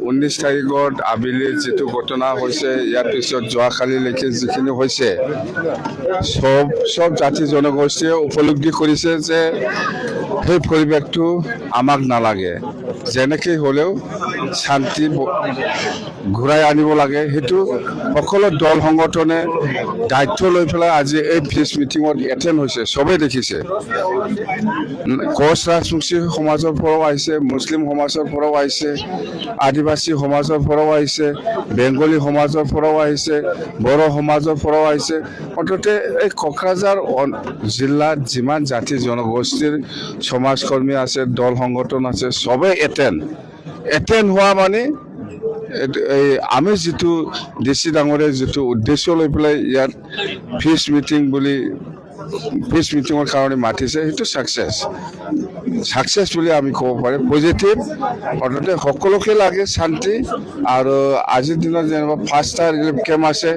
19 তাৰিখত আবেলি যেটো ঘটনা হৈছে ইয়াৰ পিছত যোৱাকালিলৈকে যিখিনি হৈছে সব জাতি জনগোষ্ঠীয়ে উপলব্ধি কৰিছে যে সেই পৰিৱেশটো আমাক নালাগে যেনেকৈ হ'লেও শান্তি ঘূৰাই আনিব লাগে সেইটো সকলো দল সংগঠনে দায়িত্ব লৈ পেলাই আজি এই প্ৰেছ মিটিঙত এটেণ্ড হৈছে সবেই দেখিছে কোচ ৰাজবংশী সমাজৰ পৰাও আহিছে মুছলিম সমাজৰ পৰাও আহিছে আদিবাসী সমাজৰ পৰাও আহিছে বেংগলী সমাজৰ পৰাও আহিছে বড়ো সমাজৰ পৰাও আহিছে অন্ততে এই কোকৰাঝাৰ জিলাত যিমান জাতি জনগোষ্ঠীৰ সমাজকৰ্মী আছে দল সংগঠন আছে সবে এটেণ্ড হোৱা মানে আমি যেটো ডিসি ডাঙৰে যেটো উদ্দেশ্য লৈ পেলাই ইয়াত প্ৰেছ মিটিঙৰ কাৰণে মাতিছে সেইটো সাকসেস বুলি আমি ক'ব পাৰি পজিটিভ অন্ততে সকলোকে লাগে শান্তি আৰু আজিৰ দিনত যেনিবা 5টা ৰিলিফ কেম্প আছে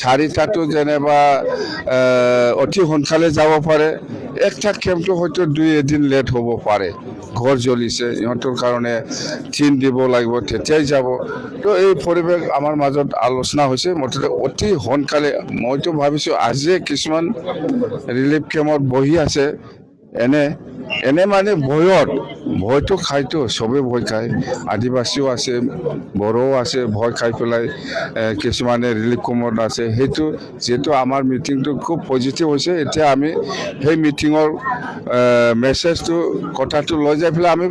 4টাটো যেনিবা অতি সোনকালে যাব পাৰে একটা কেম্পটো হয়তো 2 দিন লেট হ'ব পাৰে ঘৰ জ্বলিছে ইহঁতৰ কাৰণে চিন দিব লাগিব তেতিয়াই যাব তো এই পৰিৱেশ আমাৰ মাজত আলোচনা হৈছে মতে অতি সোনকালে মইতো ভাবিছো আজি কিছুমান ৰিলিফ কেম্পত বহি আছে এনে মানে ভয়তো খাইতো সবে ভয় খায় আদিবাসীও আছে বড়োও আছে ভয় খাই পেলাই কিছুমানে ৰিলিফ কেম্পত আছে সেইটো যেটো আমাৰ মিটিংটো খুব পজিটিভ হৈছে এতিয়া আমি সেই মিটিঙৰ মেছেজটো কথাটো লৈ যাই পেলাই আমি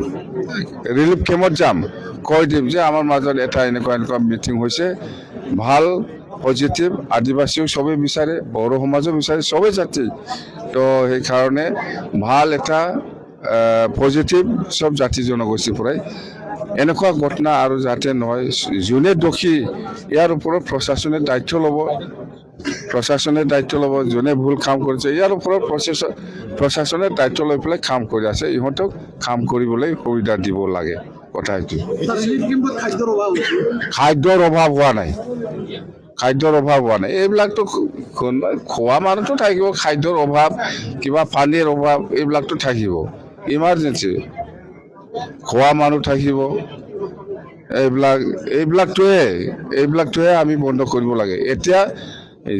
ৰিলিফ কেম্পত যাম কৈ দিম যে আমাৰ মাজত এটা এনেকুৱা মিটিং হৈছে ভাল পজিটিভ আদিবাসীও সবে বিচাৰে বড়ো সমাজও বিচাৰে সবে জাতি তো সেই কাৰণে ভাল এটা পজিটিভ সব জাতি জনগোষ্ঠীৰ পৰাই এনেকুৱা ঘটনা আৰু যাতে নহয় যোনে দোষী ইয়াৰ ওপৰত প্ৰশাসনে দায়িত্ব ল'ব যোনে ভুল কাম কৰিছে ইয়াৰ ওপৰত প্ৰশাসনে দায়িত্ব লৈ পেলাই কাম কৰি আছে ইহঁতক কাম কৰিবলৈ সুবিধা দিব লাগে কথা এইটো খাদ্যৰ অভাৱ হোৱা নাই এইবিলাকতো খোৱা মানুহতো থাকিব খাদ্যৰ অভাৱ কিবা পানীৰ অভাৱ এইবিলাকতো থাকিব ইমাৰ্জেঞ্চি খোৱা মানুহ থাকিব এইবিলাকটোৱে আমি বন্ধ কৰিব লাগে এতিয়া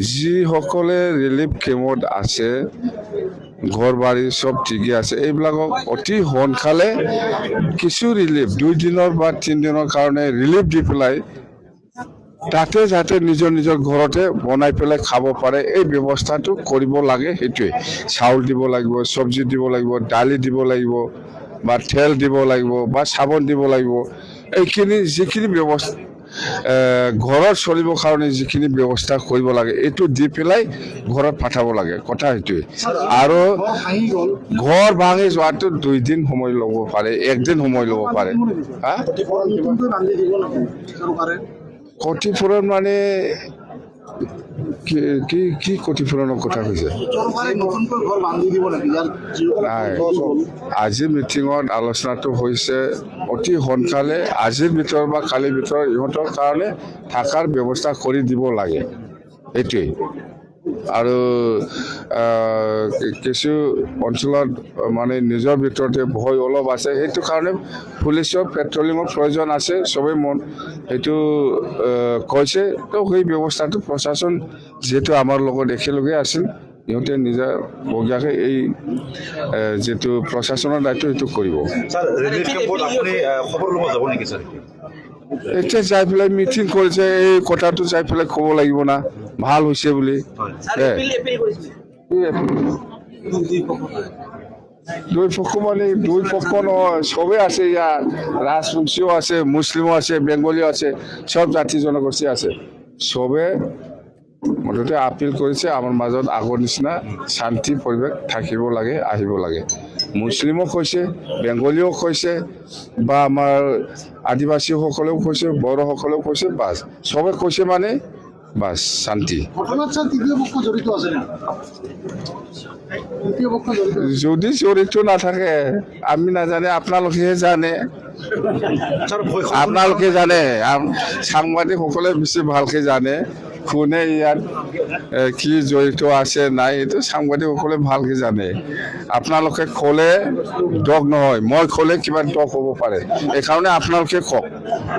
যিসকলে ৰিলিফ কেম্পত আছে ঘৰ বাৰী সব ঠিকে আছে এইবিলাকক অতি সোনকালে কিছু ৰিলিফ 2 দিনৰ বা 3 দিনৰ কাৰণে ৰিলিফ দি পেলাই তাতে যাতে নিজৰ ঘৰতে বনাই পেলাই খাব পাৰে এই ব্যৱস্থাটো কৰিব লাগে সেইটোৱে চাউল দিব লাগিব সবজি দিব লাগিব দালি দিব লাগিব বা তেল দিব লাগিব বা চাবোন দিব লাগিব এইখিনি যিখিনি ব্যৱস্থা ঘৰত চলিবৰ কাৰণে যিখিনি ব্যৱস্থা কৰিব লাগে এইটো দি পেলাই ঘৰত পঠাব লাগে কথা সেইটোৱে আৰু ঘৰ ভাঙি যোৱাটো 2 দিন সময় ল'ব পাৰে 1 দিন সময় ল'ব পাৰে ক্ষতিপূৰণ মানে কি ক্ষতিপূৰণৰ কথা কৈছে আজি মিটিঙত আলোচনাটো হৈছে অতি সোনকালে আজিৰ ভিতৰত বা কালিৰ ভিতৰত ইহঁতৰ কাৰণে থকাৰ ব্যৱস্থা কৰি দিব লাগে এইটোৱেই আৰু কিছু অঞ্চলত মানে নিজৰ ভিতৰতে ভয় অলপ আছে সেইটো কাৰণে পুলিচৰ পেট্ৰলিঙৰ প্ৰয়োজন আছে সবেই সেইটো কৈছে তো সেই ব্যৱস্থাটো প্ৰশাসন যেটো আমাৰ লগত একেলগে আছিল ইহঁতে নিজা বগীয়াকে এই যেটো প্ৰশাসনৰ দায়িত্ব সেইটো কৰিব এতিয়া যাই পেলাই মিটিং কৰিছে এই কথাটো যাই পেলাই ক'ব লাগিব না ভাল হৈছে বুলি দুই পক্ষ নহয় সবে আছে ইয়াত ৰাজবংশীও আছে মুছলিমো আছে বেংগলীও আছে সব জাতি জনগোষ্ঠী আছে সবে মুঠতে আপিল কৰিছে আমাৰ মাজত আগৰ নিচিনা শান্তি পৰিৱেশ থাকিব লাগে আহিব লাগে মুছলিমো কৈছে বেংগলীও কৈছে বা আমাৰ আদিবাসীসকলেও কৈছে বড়োসকলেও কৈছে বাস সবে কৈছে মানে বাস শান্তি যদি জড়িত নাথাকে আমি নাজানে আপোনালোকেহে জানে সাংবাদিকসকলে বেছি ভালকে জানে কোনে ইয়াত কি জড়িত আছে নাই এইটো সাংবাদিকসকলে ভালকে জানে আপোনালোকে ক'লে দগ নহয় মই ক'লে কিবা দগ হ'ব পাৰে এই কাৰণে আপোনালোকে কওক